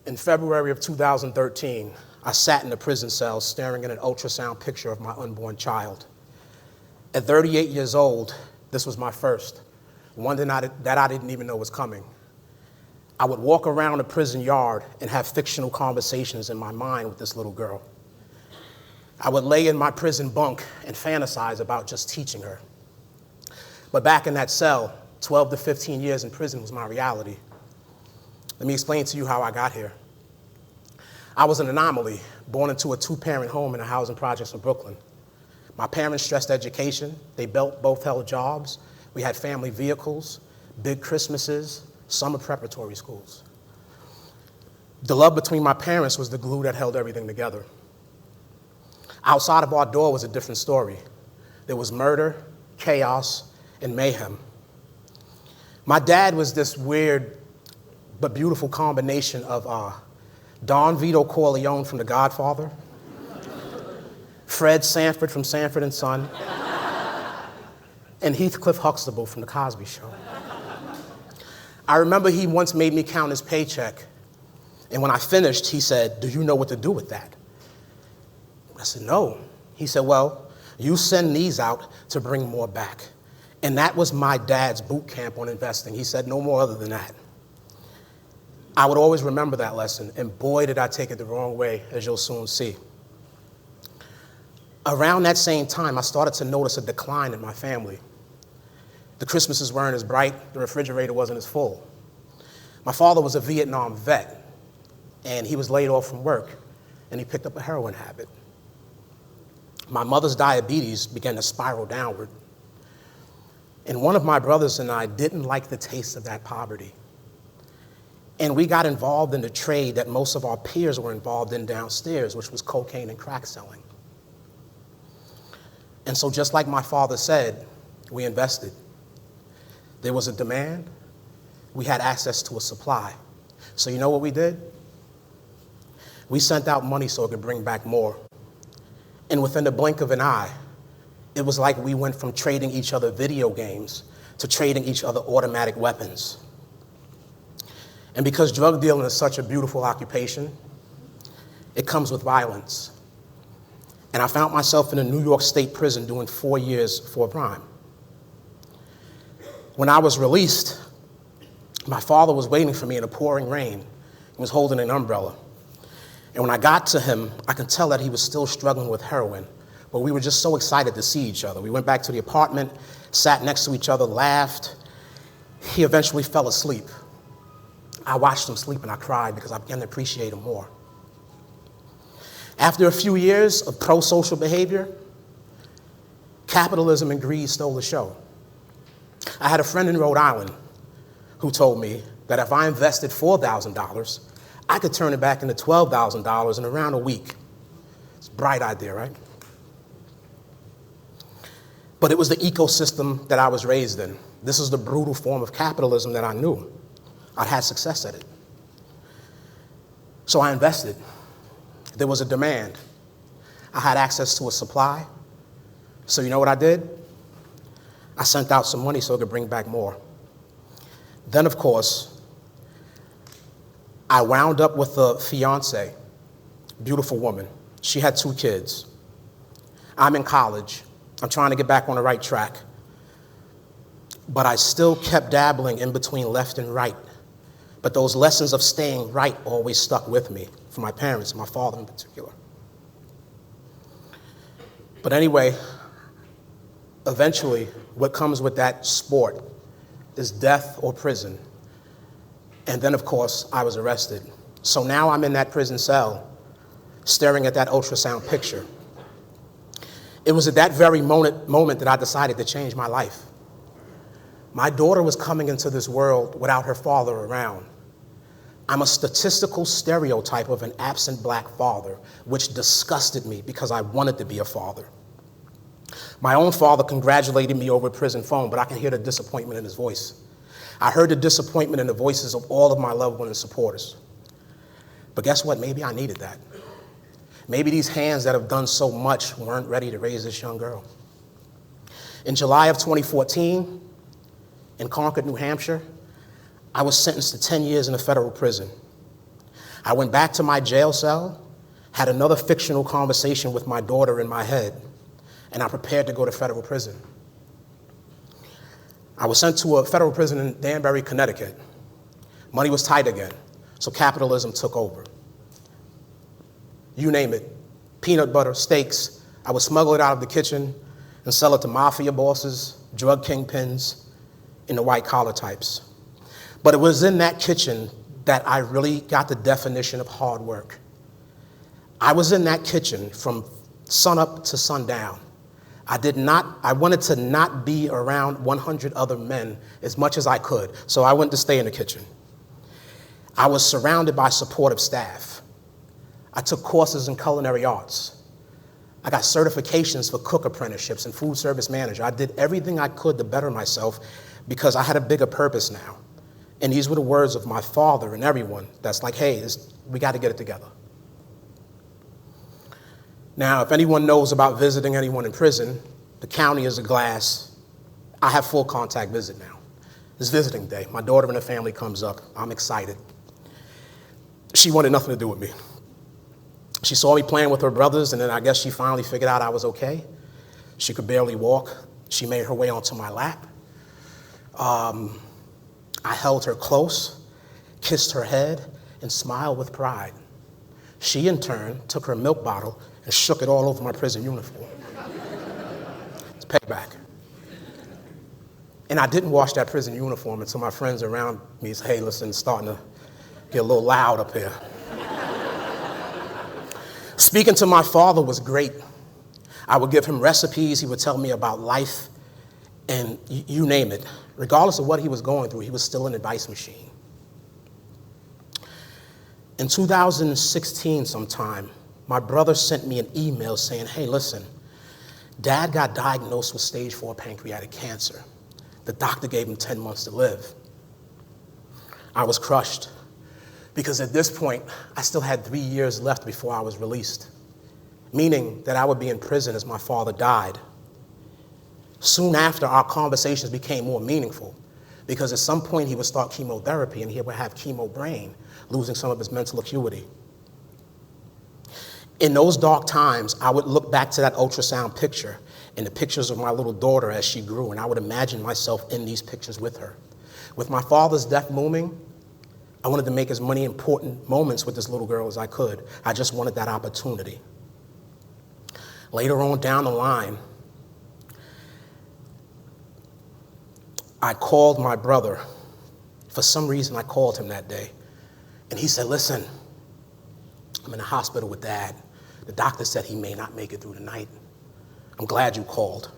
In February of 2013, I sat in a prison cell staring at an ultrasound picture of my unborn child. At 38 years old, this was my first, one that I didn't even know was coming. I would walk around the prison yard and have fictional conversations in my mind with this little girl. I would lay in my prison bunk and fantasize about just teaching her. But back in that cell, 12 to 15 years in prison was my reality. Let me explain to you how I got here. I was an anomaly, born into a two-parent home in the housing projects of Brooklyn. My parents stressed education. They both held jobs. We had family vehicles, big Christmases, summer preparatory schools. The love between my parents was the glue that held everything together. Outside of our door was a different story. There was murder, chaos, and mayhem. My dad was this weird but beautiful combination of Don Vito Corleone from The Godfather, Fred Sanford from Sanford and Son, and Heathcliff Huxtable from The Cosby Show. I remember he once made me count his paycheck, and when I finished, he said, "Do you know what to do with that?" I said, "No." He said, "Well, you send these out to bring more back." And that was my dad's boot camp on investing. He said no more other than that. I would always remember that lesson, and boy, did I take it the wrong way, as you'll soon see. Around that same time, I started to notice a decline in my family. The Christmases weren't as bright, the refrigerator wasn't as full. My father was a Vietnam vet, and he was laid off from work, and he picked up a heroin habit. My mother's diabetes began to spiral downward, and one of my brothers and I didn't like the taste of that poverty. And we got involved in the trade that most of our peers were involved in downstairs, which was cocaine and crack selling. And so just like my father said, we invested. There was a demand, we had access to a supply. So you know what we did? We sent out money so it could bring back more. And within the blink of an eye, it was like we went from trading each other video games to trading each other automatic weapons. And because drug dealing is such a beautiful occupation, it comes with violence. And I found myself in a New York State prison doing 4 years for a crime. When I was released, my father was waiting for me in the pouring rain. He was holding an umbrella. And when I got to him, I could tell that he was still struggling with heroin, but we were just so excited to see each other. We went back to the apartment, sat next to each other, laughed. He eventually fell asleep. I watched him sleep and I cried because I began to appreciate him more. After a few years of pro-social behavior, capitalism and greed stole the show. I had a friend in Rhode Island who told me that if I invested $4,000, I could turn it back into $12,000 in around a week. It's a bright idea, right? But it was the ecosystem that I was raised in. This is the brutal form of capitalism that I knew. I'd had success at it. So I invested. There was a demand. I had access to a supply. So you know what I did? I sent out some money so I could bring back more. Then, of course, I wound up with a fiance, beautiful woman. She had 2 kids. I'm in college. I'm trying to get back on the right track. But I still kept dabbling in between left and right. But those lessons of staying right always stuck with me, from my parents, my father in particular. But anyway, eventually, what comes with that sport is death or prison. And then, of course, I was arrested. So now I'm in that prison cell, staring at that ultrasound picture. It was at that very moment that I decided to change my life. My daughter was coming into this world without her father around. I'm a statistical stereotype of an absent black father, which disgusted me because I wanted to be a father. My own father congratulated me over prison phone, but I can hear the disappointment in his voice. I heard the disappointment in the voices of all of my loved ones and supporters. But guess what? Maybe I needed that. Maybe these hands that have done so much weren't ready to raise this young girl. In July of 2014, in Concord, New Hampshire, I was sentenced to 10 years in a federal prison. I went back to my jail cell, had another fictional conversation with my daughter in my head, and I prepared to go to federal prison. I was sent to a federal prison in Danbury, Connecticut. Money was tight again, so capitalism took over. You name it, peanut butter, steaks. I would smuggle it out of the kitchen and sell it to mafia bosses, drug kingpins, and the white-collar types. But it was in that kitchen that I really got the definition of hard work. I was in that kitchen from sunup to sundown. I wanted to not be around 100 other men as much as I could, so I went to stay in the kitchen. I was surrounded by supportive staff. I took courses in culinary arts. I got certifications for cook apprenticeships and food service manager. I did everything I could to better myself because I had a bigger purpose now. And these were the words of my father and everyone that's like, hey, we got to get it together. Now, if anyone knows about visiting anyone in prison, the county is a glass. I have full contact visit now. It's visiting day. My daughter and her family comes up. I'm excited. She wanted nothing to do with me. She saw me playing with her brothers, and then I guess she finally figured out I was okay. She could barely walk. She made her way onto my lap. I held her close, kissed her head, and smiled with pride. She, in turn, took her milk bottle and shook it all over my prison uniform. It's payback. And I didn't wash that prison uniform until my friends around me said, hey, listen, it's starting to get a little loud up here. Speaking to my father was great. I would give him recipes. He would tell me about life, and you name it. Regardless of what he was going through, he was still an advice machine. In 2016 sometime, my brother sent me an email saying, hey, listen, Dad got diagnosed with stage 4 pancreatic cancer. The doctor gave him 10 months to live. I was crushed because at this point, I still had 3 years left before I was released, meaning that I would be in prison as my father died. Soon after, our conversations became more meaningful because at some point he would start chemotherapy and he would have chemo brain, losing some of his mental acuity. In those dark times, I would look back to that ultrasound picture and the pictures of my little daughter as she grew, and I would imagine myself in these pictures with her. With my father's death looming, I wanted to make as many important moments with this little girl as I could. I just wanted that opportunity. Later on down the line, I called my brother. For some reason, I called him that day. And he said, listen, I'm in the hospital with Dad. The doctor said he may not make it through the night. I'm glad you called.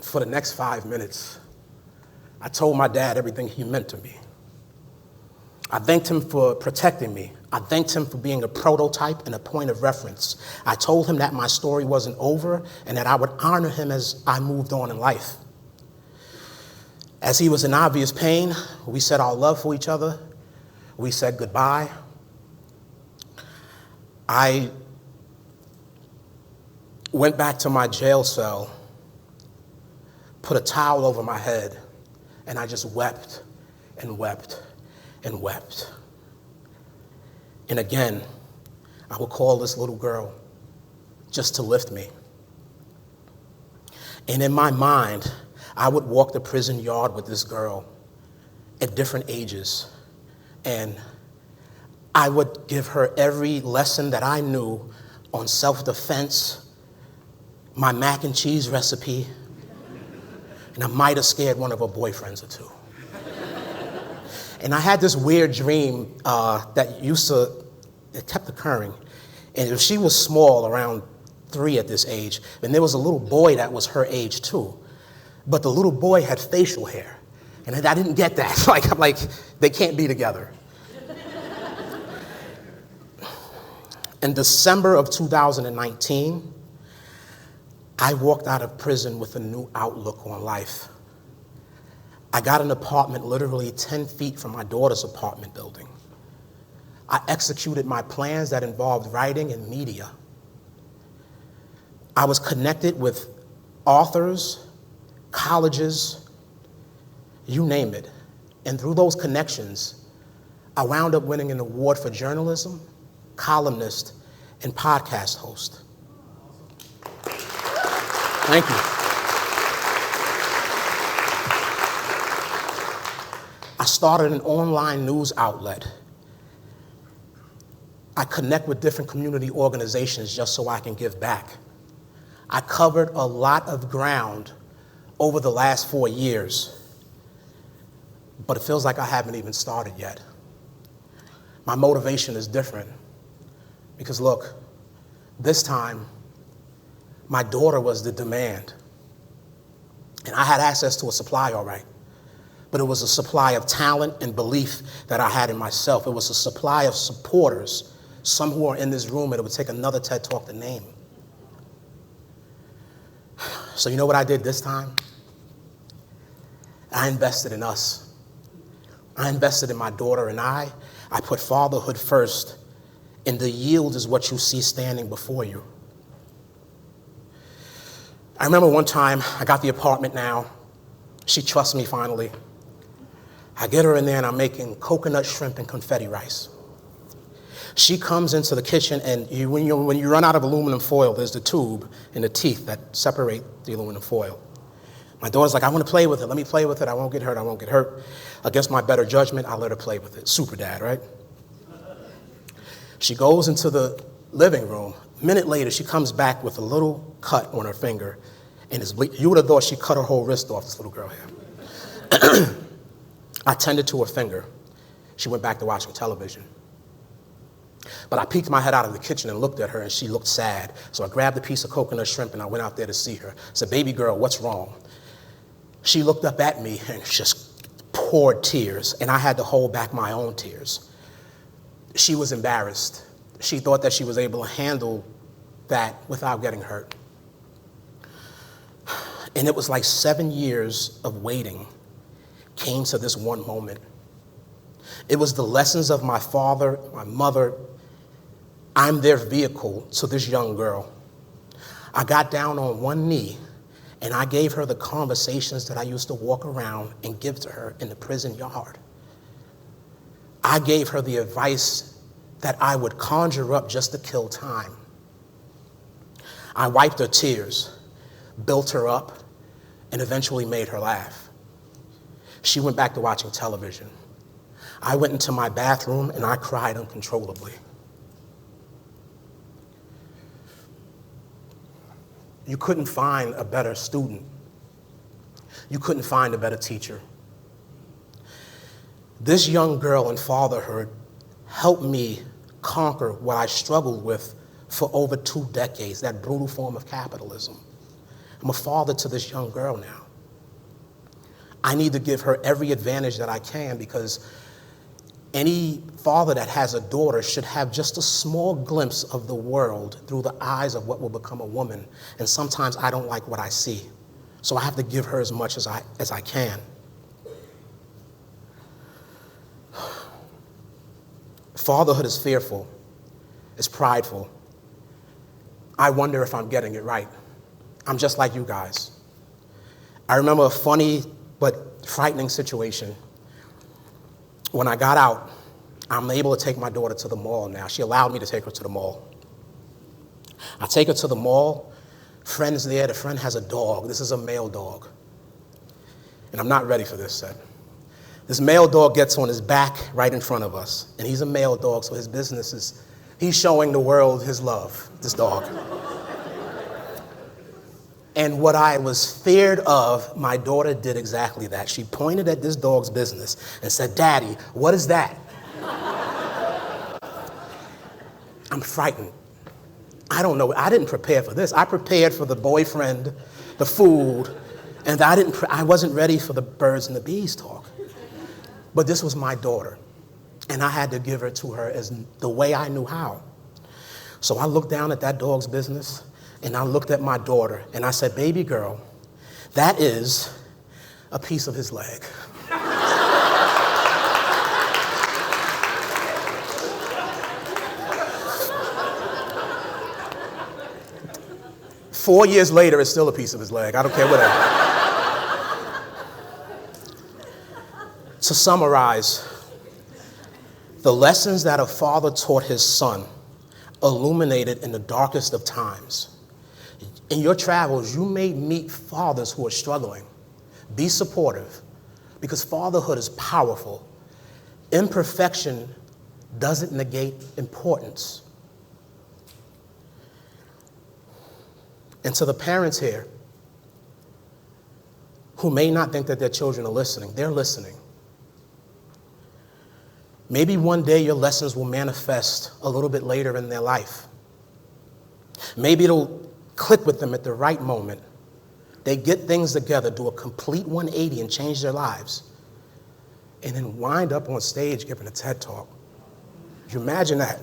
For the next 5 minutes, I told my dad everything he meant to me. I thanked him for protecting me. I thanked him for being a prototype and a point of reference. I told him that my story wasn't over and that I would honor him as I moved on in life. As he was in obvious pain, we said our love for each other. We said goodbye. I went back to my jail cell, put a towel over my head, and I just wept and wept and wept. And again, I would call this little girl just to lift me. And in my mind, I would walk the prison yard with this girl at different ages, and I would give her every lesson that I knew on self-defense, my mac and cheese recipe, and I might have scared one of her boyfriends or two. And I had this weird dream it kept occurring. And if she was small, around 3 at this age, then there was a little boy that was her age too. But the little boy had facial hair. And I didn't get that. I'm like, they can't be together. In December of 2019, I walked out of prison with a new outlook on life. I got an apartment literally 10 feet from my daughter's apartment building. I executed my plans that involved writing and media. I was connected with authors, colleges, you name it. And through those connections, I wound up winning an award for journalism, columnist, and podcast host. Thank you. I started an online news outlet. I connect with different community organizations just so I can give back. I covered a lot of ground over the last 4 years, but it feels like I haven't even started yet. My motivation is different because look, this time, my daughter was the demand. And I had access to a supply, all right, but it was a supply of talent and belief that I had in myself. It was a supply of supporters, some who are in this room, and it would take another TED Talk to name. So you know what I did this time? I invested in us. I invested in my daughter, and I put fatherhood first, and the yield is what you see standing before you. I remember one time, I got the apartment now. She trusts me finally. I get her in there, and I'm making coconut shrimp and confetti rice. She comes into the kitchen, and when you run out of aluminum foil, there's the tube and the teeth that separate the aluminum foil. My daughter's like, I want to play with it. Let me play with it. I won't get hurt. I won't get hurt. Against my better judgment, I let her play with it. Super dad, right? She goes into the living room. A minute later, she comes back with a little cut on her finger, and it's bleeding. You would have thought she cut her whole wrist off, this little girl here. I tended to her finger. She went back to watching television. But I peeked my head out of the kitchen and looked at her, and she looked sad. So I grabbed a piece of coconut shrimp, and I went out there to see her. I said, baby girl, what's wrong? She looked up at me and just poured tears, and I had to hold back my own tears. She was embarrassed. She thought that she was able to handle that without getting hurt. And it was like 7 years of waiting came to this one moment. It was the lessons of my father, my mother. I'm their vehicle to this young girl. I got down on one knee, and I gave her the conversations that I used to walk around and give to her in the prison yard. I gave her the advice that I would conjure up just to kill time. I wiped her tears, built her up, and eventually made her laugh. She went back to watching television. I went into my bathroom and I cried uncontrollably. You couldn't find a better student. You couldn't find a better teacher. This young girl in fatherhood helped me conquer what I struggled with for over 2 decades, that brutal form of capitalism. I'm a father to this young girl now. I need to give her every advantage that I can because any father that has a daughter should have just a small glimpse of the world through the eyes of what will become a woman. And sometimes I don't like what I see. So I have to give her as much as I can. Fatherhood is fearful. It's prideful. I wonder if I'm getting it right. I'm just like you guys. I remember a funny but frightening situation. When I got out, I'm able to take my daughter to the mall now. She allowed me to take her to the mall. I take her to the mall. Friend's there. The friend has a dog. This is a male dog. And I'm not ready for this, Seth. This male dog gets on his back right in front of us. And he's a male dog, so his business is, he's showing the world his love, this dog. And what I was feared of, my daughter did exactly that. She pointed at this dog's business and said, Daddy, what is that? I'm frightened. I don't know. I didn't prepare for this. I prepared for the boyfriend, the food, and I wasn't ready for the birds and the bees talk. But this was my daughter, and I had to give her to her as the way I knew how. So I looked down at that dog's business, and I looked at my daughter, and I said, baby girl, that is a piece of his leg. Four years later, it's still a piece of his leg. I don't care whatever. To summarize, The lessons that a father taught his son illuminated in the darkest of times. In your travels, you may meet fathers who are struggling. Be supportive, because fatherhood is powerful. Imperfection doesn't negate importance. And to the parents here who may not think that their children are listening, they're listening. Maybe one day your lessons will manifest a little bit later in their life. Maybe it'll click with them at the right moment. They get things together, do a complete 180 and change their lives, and then wind up on stage giving a TED Talk. Could you imagine that?